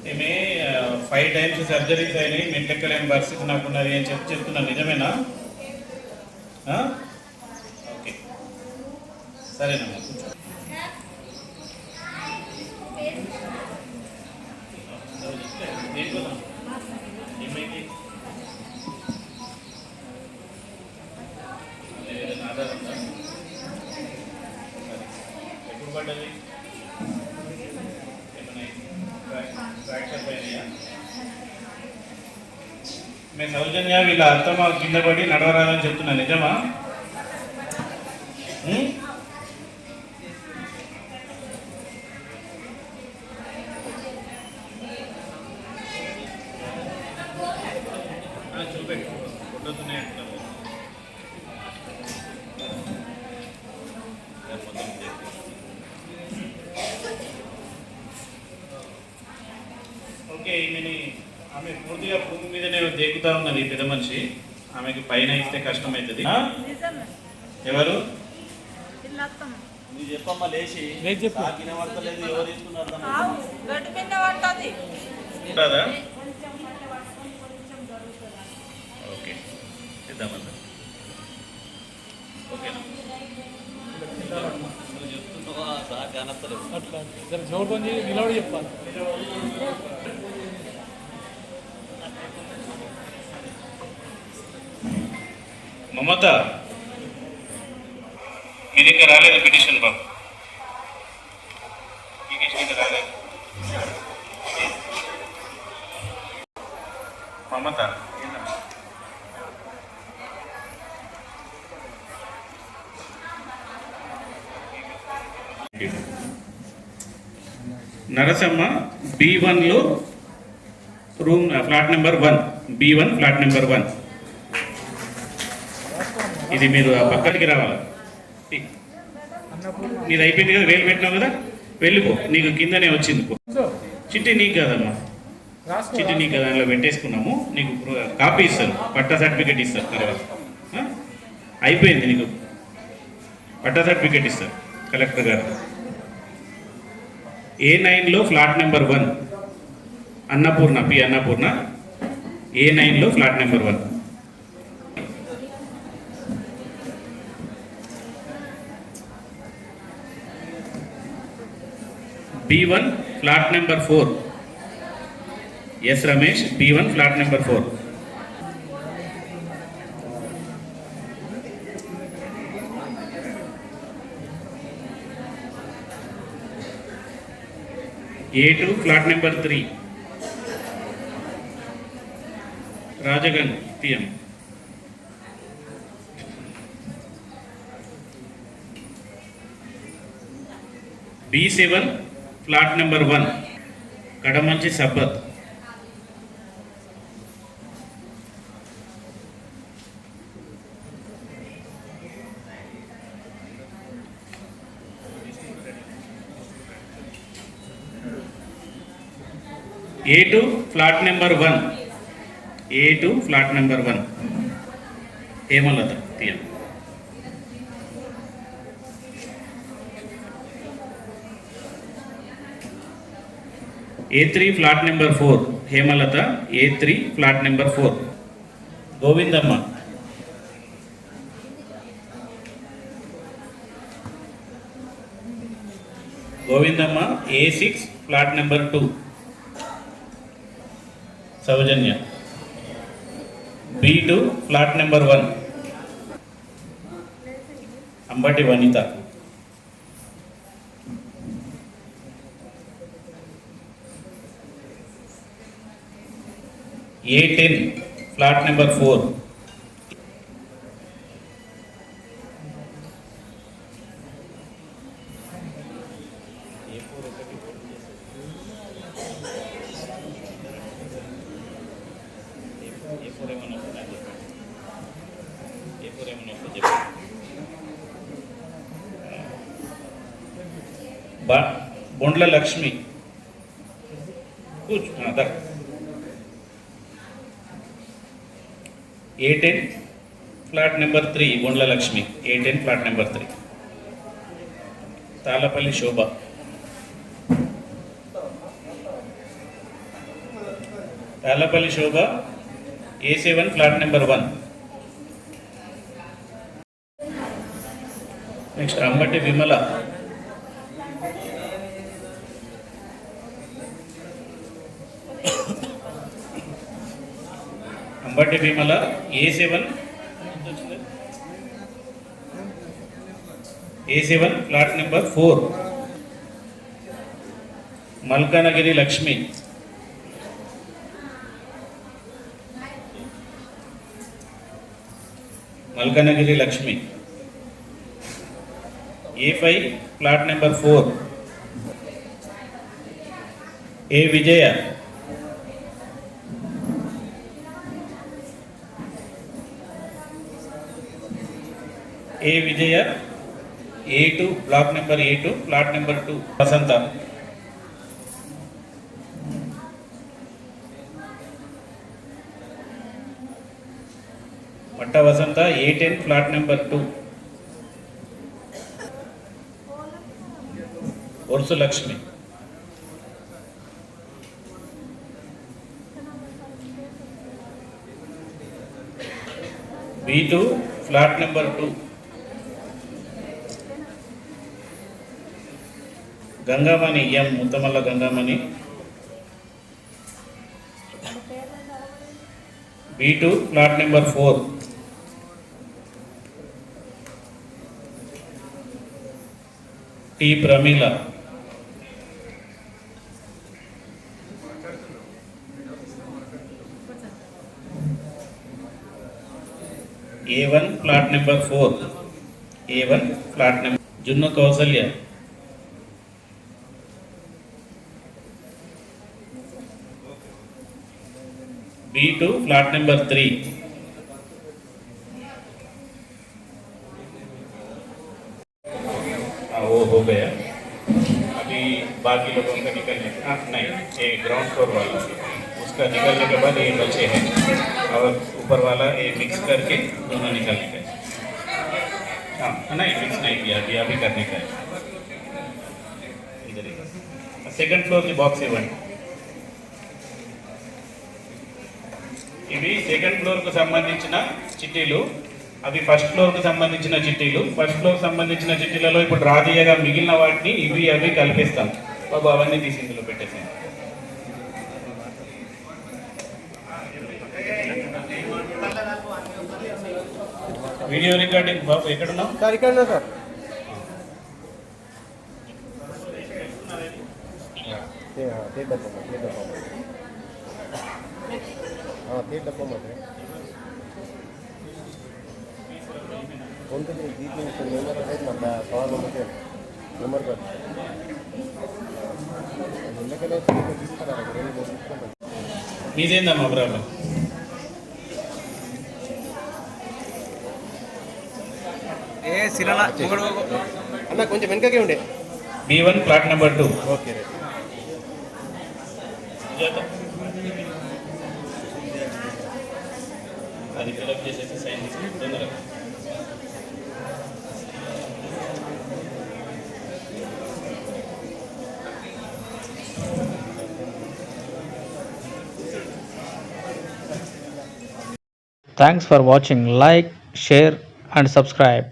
ఏమే 5 times surgeries అయినాయి, మెట్లెక్కలేని పరిస్థితి నాకున్నది అని చెప్తున్నాను. నిజమేనా? ఓకే, సరేనమ్మా, కూర్చో. ఏమైంది? ఆధార్ ఉందా? ఎప్పుడు పడ్డది? ఫ్రాక్చర్ పైన మేము సౌజన్య వీళ్ళ అత్తమ్మ కింద పడి నడవరాదని చెప్తున్నా. నిజమా? చూపెట్టు, ఫోటోతున్నాయి అంటున్నారు. ఓకే, ఆమె పూర్తిగా భూమి మీద నేను దేకుతా ఉన్నది పెద్ద మనిషి. ఆమెకి పైన ఇస్తే కష్టమవుతుంది. ఎవరు? చెప్పమ్మా, లేచి వినబడతలేదు. ఎవరు తీసుకున్నారు? ఓకే, ఇద్దామన్నా. ఓకేనా? నిలబడి చెప్పాలి. మమత, ఇది ఇంకా రాలేదు పిటిషన్ బాబు. ఇంకా రాలేదు. మమత, నరసమ్మ B1లో room flat number 1, B1 flat number 1. ఇది మీరు పక్కడికి రావాలి. నీది అయిపోయింది కదా, వేలు పెట్టినావు కదా, వెళ్ళిపో. నీకు కిందనే వచ్చింది. చిట్టి నీకు కదమ్మా, చిట్టి నీకు కదా, దాంట్లో పెట్టేసుకున్నాము. నీకు కాపీ ఇస్తారు, పట్టా సర్టిఫికేట్ ఇస్తారు. తర్వాత అయిపోయింది, నీకు పట్టా సర్టిఫికేట్ ఇస్తారు కలెక్టర్ గారు. A9లో flat number 1 Annapurna, P Annapurna, A9లో flat number 1. B1 flat number 4, S Ramesh, B1 flat number 4. A2 flat number 3, Rajagan, PM. B7 flat number 1, Kadamanchi Sabbat. A2 flat number 1, A2 flat number 1, Hemalatha, PM. A3 flat number 4, Hemalatha, A3 flat number 4. Govindamma, Govindamma, A6 flat number 2. Soujanya, B2 flat number 1, Ambati Vanitha. A10 flat number 4. Bondla Lakshmi, కూర్చో. A10 flat number 3, Bondla Lakshmi, A10 flat number 3. Tallapalli Shobha, Tallapalli Shobha A7 flat number 1. Next Ambati Vimala A7 flat number 4. Malkanagiri Lakshmi A5 flat number 4. A Vijaya A2 block number A2 flat number 2. Vasantha Matta Vasantha A10 flat number 2. Orusu Lakshmi B2 flat number 2. Gangamani M Muthamalla Gangamani B2 flat number 4. T Pramila A1 flat number 4. A1 flat number. జున్ను Kaushalya B2 flat number 3. वो हो गया. अभी बाकी लोगों का निकलने नहीं, ये ग्राउंड फ्लोर वाला उसका निकलने के बाद ये बचे हैं और ऊपर वाला ये मिक्स करके दोनों निकलने का. हाँ नहीं मिक्स नहीं किया, अभी करने का है. इधर सेकंड फ्लोर की बॉक्स इवेंट. ఇవి సెకండ్ ఫ్లోర్కు సంబంధించిన చిట్టీలు, అవి ఫస్ట్ ఫ్లోర్కు సంబంధించిన చిట్టీలు. ఫస్ట్ ఫ్లోర్కి సంబంధించిన చిట్టీలలో ఇప్పుడు రాదీయగా మిగిలిన వాటిని ఇవి అవి కలిపిస్తాం. బాబు అవన్నీ తీసి ఇందులో పెట్టేసాం. వీడియో రికార్డింగ్ బాబు ఎక్కడున్నావు? సార్ हाँ तेल डब्बा मत है कौन से गीत में नंबर है ना सवाल नंबर कर మీదేందమ్మా ప్రాబ్లం? అన్న కొంచెం వెనకకే ఉండే. B1 flat number 2. ఓకే అది ఫిల్అప్ చేసేసి సైన్ తీసుకుని తొందరగా. Thanks for watching. Like, share and subscribe.